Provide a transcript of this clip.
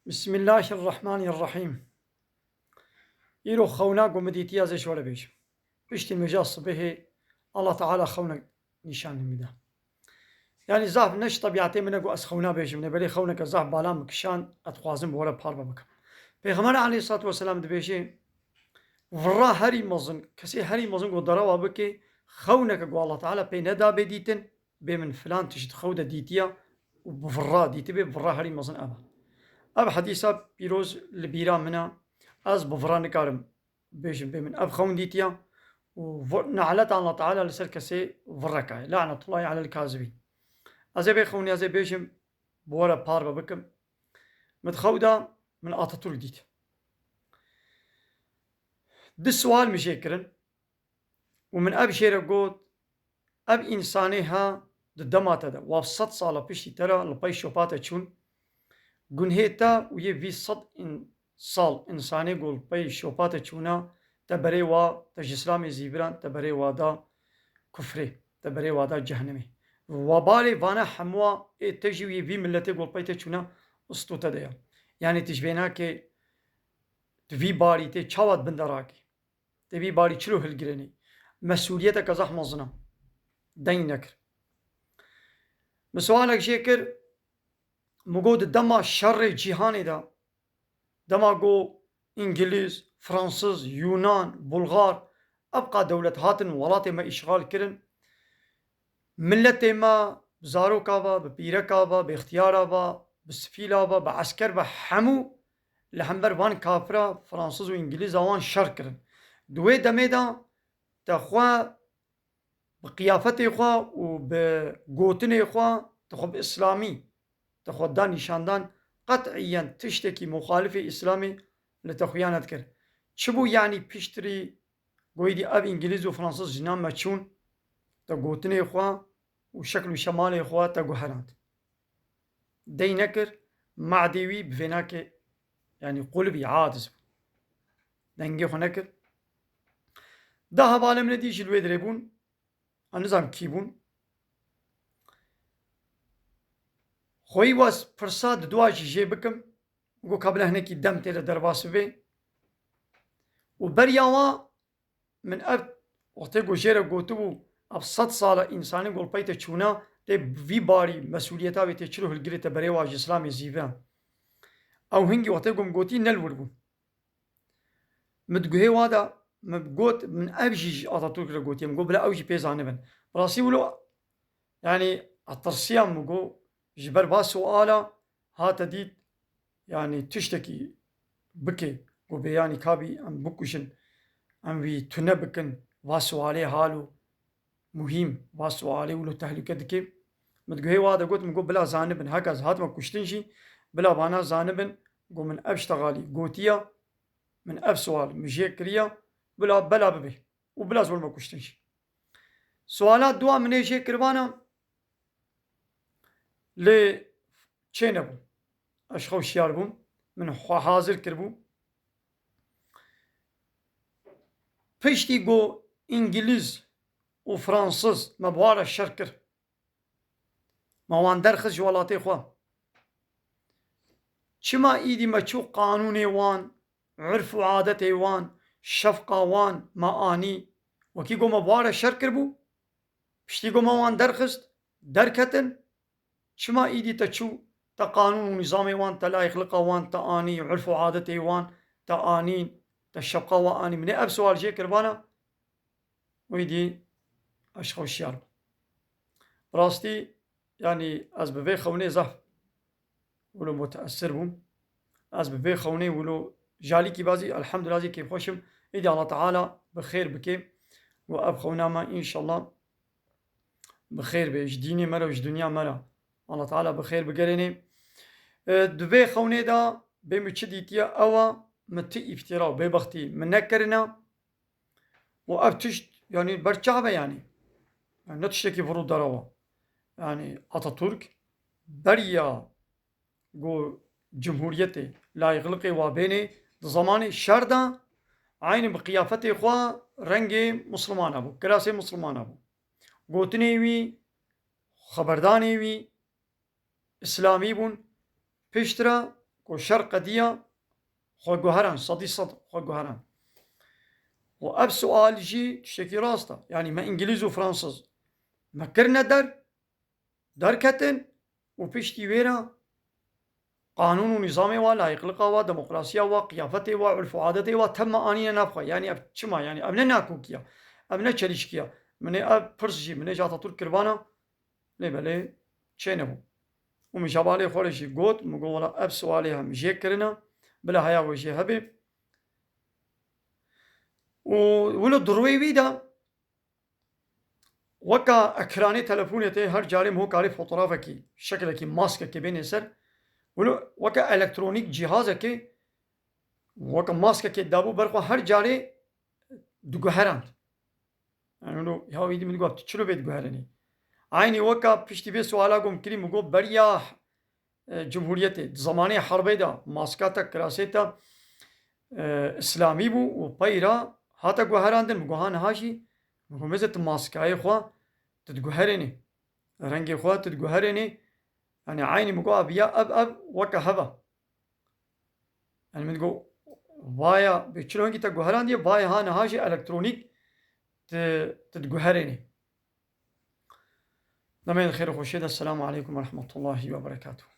بسم الله الرحمن الرحيم. إيرو خونا قومديتي از شوالة بيش بيشتي المجال صبيه الله تعالى خونا نشان المدا يعني زاف نش طبيعتي من أقو أس خونا بيش من بلي خونا كزاف بالام كشان أتخوازم بورا باربا بك بيغمر عليه الصلاة والسلام دبيشي فرا هري مزن كسي هري مزن قو دروا بكي خونا كقو الله تعالى بيندا بديتن بمن فلان تشت خودا ديتيا وبفرا ديتي بفرا هري مزن أب حديثة بيروز لبيرا منا از بفران كارم بيجن بمن أب خون ديتيا ونعلت الله تعالى لسر كسي فركاي لعنة الله على الكاذبين أزي بيخوني أزي بيجن بورا باربا بكم متخودا من آتاتورك ديت دي السؤال مشيكرن ومن أب شيرا قوت أب إنساني ها دماتا دا وابصد صالة بيشتي ترى لباي شوباتا تشون قنهيتا ويه في صد صال إنساني قول باي شوباتا تشونا تبري وا تجسلامي زيبران تبري وادا كفري تبري وادا جهنمي وبالي وانا حموا تجي في ملتي قول باي تشونا استو تديا يعني تجبينا كي تفي باري تي تشاوات بندراكي تفي باري تشلو هالجريني مسؤوليتك زح مزنا دينك مسؤالك شكر مقود دما شر جهاني دا دما قو إنجليز فرنسز يونان بلغار أبقى دولة هاتن ولاتي ما إشغال كرن ملتي ما بزاروكا با ببيركا با باختيارا با بسفيلا با بعسكر با حمو لحمبر وان كافرا فرنسز وإنجليز وان شر كرن دوي دمي دا تخوا بقيافتي خوا وبقوتني خوا تخوا بإسلامي تخوا دا نشاندان قطعيا تشتكي مخالف إسلامي لتخويانة كر شبو يعني بيشتري قويدي أب إنجليز وفرنسيس جنان ماتشون تا قوتني خوا وشكل شمالي خوا تا قهرات دي نكر مع ديوي بفيناك يعني قلبي عادز دنجي خو نكر ده هبالة من دي جلوه دريبون النظام كيبون خوي واس فرصاد دواجي جي بكم وقو قبل هناكي دم تيرا درباس بي وبرياوا من أب وقتی گوشیر گوتو اب 100 سال انسانی گل پیت چونا ته وی باری مسئولیتا به ته چلو هلگری ته بری واج اسلام زیوان او هنگی وقتی گم گوتی نلور بون متگوه وادا مبگوت من ابجي اتاتورك رگوتي مگو بلا اوجي بيزانه بن براسي ولو يعني الترسيام مگو جبر با سؤالا هات ديت يعني تشتكي بكي وبياني كابي ام بكوشن ام وي تنبكن واسوالي حالو مهم واسوالي ولو تهلكة دكي متقولي وادا قلت مقول بلا زانبن هكذا هات ما كشتنشي بلا بانا زانبن قو من ابشتغالي قوتيا من اب سؤال مجيكريا بلا ببي وبلا زول ما كشتنشي سؤالات دوا من ايشي كربانا لي تشينبو اشخو شياربو من حاضر كربو فيشتي قو انجليز وفرنسز مبوارة الشركر ما وان درخز جوالاتي خوا شما ايدي ما تشو قانوني وان عرف وعادتي وان شفقة وان معاني وكي قو مبوارة الشركر بو بشتي قو ما وان درخست دركتن شما ايدي تشو تا قانون ونظامي وان تا لا يخلقه وان تا اني عرف وعادتي وان تا انين تا الشفقة واني من اب سؤال جي كربانا ويدي اشخو الشارب براستي يعني از بفي خوني زف ولو متأثر بوم از بفي خوني ولو جالي كي بازي الحمد لله زي كيف خوشم إذا الله تعالى بخير بكي وأب خونا ما إن شاء الله بخير بيش ديني مرة وش دنيا مرة الله تعالى بخير بقريني دبي خوني دا بمتشديتيا أوا متي افتراء ببختي من نكرنا وأب تشت يعني برشابة يعني نتشتكي فرود دروا يعني أتاتورك بريا جو جمهوريتي لا يغلقي وابيني زماني شردا عين بقيافتي خوا رنگي مسلمان ابو كراسي مسلمان ابو قوتني وي خبرداني وي اسلامي بون پشترا كو شرق ديا خو جوهران صدي صد خو جوهران وأب سؤال جي تشتكي راستا يعني ما إنجليز وفرنسز ما كرنا در كتن وبيشتي ويرا قانون ونظام ولا يقلقا وديمقراطية وقيافته وعرف وعادته وتم آنينا نفخه يعني أب شما يعني أبنا ناكوكيا أبنا تشليشكيا من أب فرسجي من جاتا تور كربانا لبلي تشينبو ومشابالي خورشي قوت مقولا أب سؤالي هم جيك كرنا بلا هيا وجي هبي ولو دروي ويدا وكا أكراني تلفونيتي هر جاري هو كاري فوتوغرافكي شكلكي ماسككي بين سر ولو وكا إلكترونيك جهازكي وكا ماسككي دابو برقو هر جاري دقهرند يعني ولو ياو يدي من قوة تشلو بيت قهرني عيني وكا بيشتي بي سوالا قوم كريم مقو بريا جمهوريتي زماني حربي دا ماسكاتا كراسيتا اسلامي بو وبايرا هاتا قهراندن مقوهان هاشي مقو مزت ماسكاي خوا تتقهرني رنگي خوا تتقهرني يعني عيني مقو أبيا أب وكا هبا يعني من قو بايا بيشلو هنگي تقهراندي بايا هان هاشي الكترونيك تتقهرني. نمين الخير وخشيد. السلام عليكم ورحمة الله وبركاته.